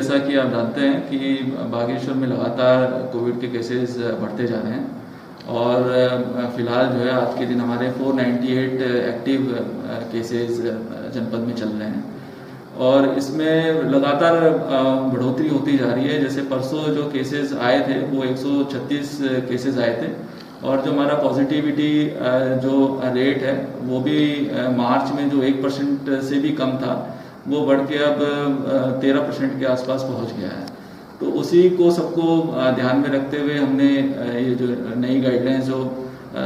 जैसा कि आप जानते हैं कि बागेश्वर में लगातार कोविड के केसेस बढ़ते जा रहे हैं और फिलहाल जो है आज के दिन हमारे 498 एक्टिव केसेस जनपद में चल रहे हैं और इसमें लगातार बढ़ोतरी होती जा रही है। जैसे परसों जो केसेस आए थे वो 136 केसेस आए थे और जो हमारा पॉजिटिविटी जो रेट है वो भी मार्च में जो 1% से भी कम था वो बढ़ के अब 13% के आसपास पहुंच गया है। तो उसी को सबको ध्यान में रखते हुए हमने ये जो नई गाइडलाइंस जो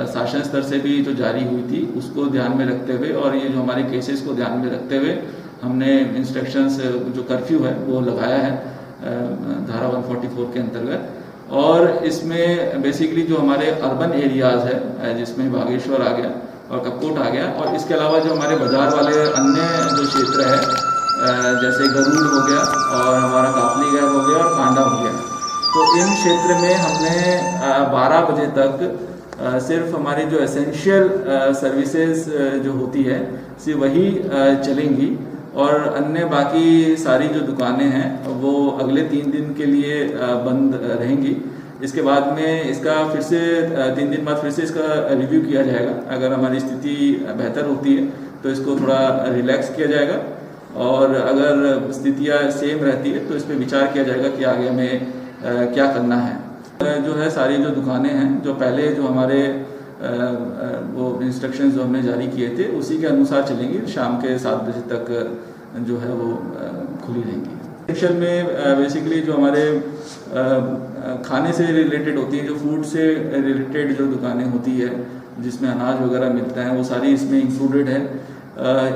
शासन स्तर से भी जो जारी हुई थी उसको ध्यान में रखते हुए और ये जो हमारे केसेस को ध्यान में रखते हुए हमने इंस्ट्रक्शंस जो कर्फ्यू है वो लगाया है धारा 144 के अंतर्गत। और इसमें बेसिकली जो हमारे अर्बन एरियाज है जिसमें बागेश्वर आ गया और कपकोट आ गया और इसके अलावा जो हमारे बाजार वाले अन्य जो क्षेत्र है जैसे गरुड़ हो गया और हमारा कापली गैप हो गया और कांडा हो गया, तो इन क्षेत्र में हमने 12 बजे तक सिर्फ हमारी जो एसेंशियल सर्विसेज जो होती है सिर्फ वही चलेंगी और अन्य बाकी सारी जो दुकानें हैं वो अगले 3 दिन के लिए बंद रहेंगी। इसके बाद में इसका फिर से 3 दिन बाद फिर से इसका रिव्यू किया जाएगा। अगर हमारी स्थिति बेहतर होती है तो इसको थोड़ा रिलैक्स किया जाएगा और अगर स्थितियाँ सेम रहती है तो इस पर विचार किया जाएगा कि आगे हमें क्या करना है। जो है सारी जो दुकानें हैं जो पहले जो हमारे वो इंस्ट्रक्शंस जो हमने जारी किए थे उसी के अनुसार चलेंगी। शाम के 7 बजे तक जो है वो खुली रहेंगी। सेक्शन में बेसिकली जो हमारे खाने से रिलेटेड होती है, जो फूड से रिलेटेड जो दुकानें होती है जिसमें अनाज वगैरह मिलता है वो सारी इसमें इंक्लूडेड है।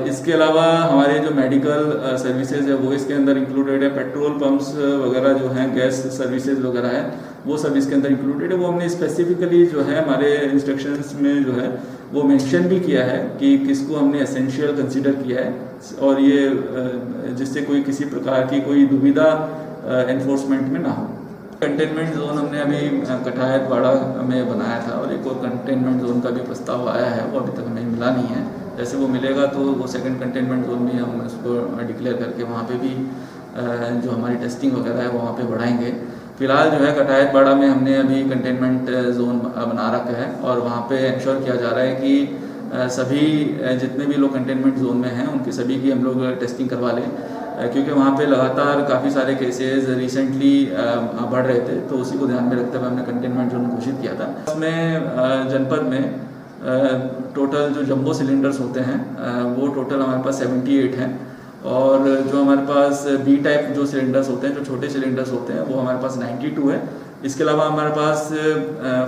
इसके अलावा हमारे जो मेडिकल सर्विसेज है वो इसके अंदर इंक्लूडेड है। पेट्रोल पंप्स वगैरह जो हैं, गैस सर्विसेज वगैरह है वो सब इसके अंदर इंक्लूडेड है। वो हमने स्पेसिफिकली जो है हमारे इंस्ट्रक्शंस में जो है वो मेंशन भी किया है कि किसको हमने एसेंशियल कंसीडर किया है और ये जिससे कोई किसी प्रकार की कोई दुविधा एनफोर्समेंट में ना हो। कंटेनमेंट जोन हमने अभी कटायत वाड़ा में बनाया था और एक और कंटेनमेंट जोन का भी प्रस्ताव आया है, वो अभी तक हमें मिला नहीं है। जैसे वो मिलेगा तो वो सेकंड कंटेनमेंट जोन भी हम उसको डिक्लेयर करके वहाँ पे भी जो हमारी टेस्टिंग वगैरह है वो वहाँ पे बढ़ाएंगे। फिलहाल जो है कटायत बाड़ा में हमने अभी कंटेनमेंट जोन बना रखा है और वहाँ पे इंश्योर किया जा रहा है कि सभी जितने भी लोग कंटेनमेंट जोन में हैं उनकी सभी की हम लोग टेस्टिंग करवा लें, क्योंकि वहाँ पे लगातार काफ़ी सारे केसेस रिसेंटली बढ़ रहे थे। तो उसी को ध्यान में रखते हुए हमने कंटेनमेंट जोन घोषित किया था। इसमें जनपद में टोटल जो जंबो सिलेंडर्स होते हैं वो टोटल हमारे पास 78 हैं और जो हमारे पास बी टाइप जो सिलेंडर्स होते हैं, जो छोटे सिलेंडर्स होते हैं, वो हमारे पास 92 है। इसके अलावा हमारे पास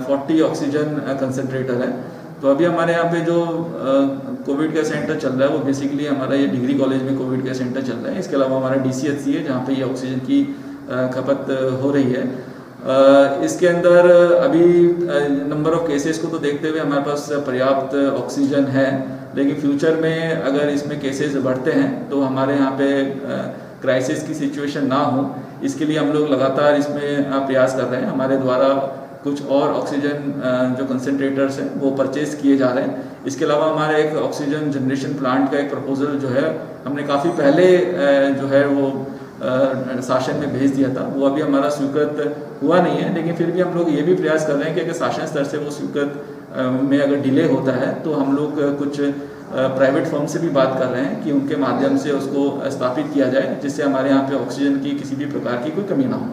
40 ऑक्सीजन कंसनट्रेटर है। तो अभी हमारे यहाँ पे जो कोविड केयर सेंटर चल रहा है वो बेसिकली हमारा ये डिग्री कॉलेज में कोविड केयर सेंटर चल रहा है। इसके अलावा हमारा DCHC है जहाँ पे ये ऑक्सीजन की खपत हो रही है। इसके अंदर अभी नंबर ऑफ केसेस को तो देखते हुए हमारे पास पर्याप्त ऑक्सीजन है, लेकिन फ्यूचर में अगर इसमें केसेस बढ़ते हैं तो हमारे यहाँ पे क्राइसिस की सिचुएशन ना हो, इसके लिए हम लोग लगातार इसमें प्रयास कर रहे हैं। हमारे द्वारा कुछ और ऑक्सीजन जो कंसनट्रेटर्स हैं वो परचेज किए जा रहे हैं। इसके अलावा हमारा एक ऑक्सीजन जनरेशन प्लांट का एक प्रपोजल जो है हमने काफ़ी पहले जो है वो शासन में भेज दिया था, वो अभी हमारा स्वीकृत हुआ नहीं है। लेकिन फिर भी हम लोग ये भी प्रयास कर रहे हैं कि अगर शासन स्तर से वो स्वीकृत में अगर डिले होता है तो हम लोग कुछ प्राइवेट फर्म से भी बात कर रहे हैं कि उनके माध्यम से उसको स्थापित किया जाए जिससे हमारे यहाँ पे ऑक्सीजन की किसी भी प्रकार की कोई कमी ना हो।